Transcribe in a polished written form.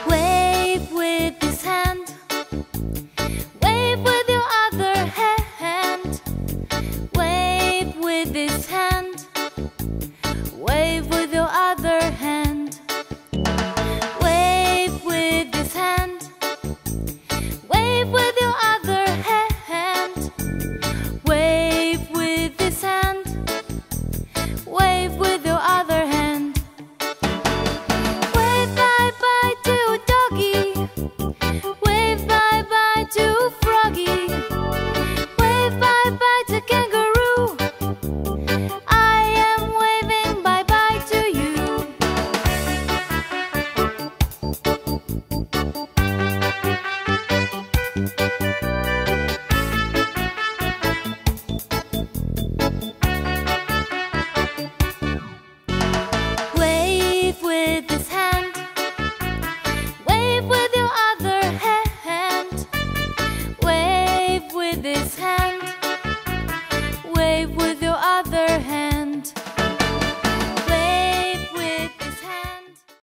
Wave with this hand, wave with your other hand. Wave with this hand, wave with your other hand. Wave with this hand, wave with your other hand. Wave with this hand.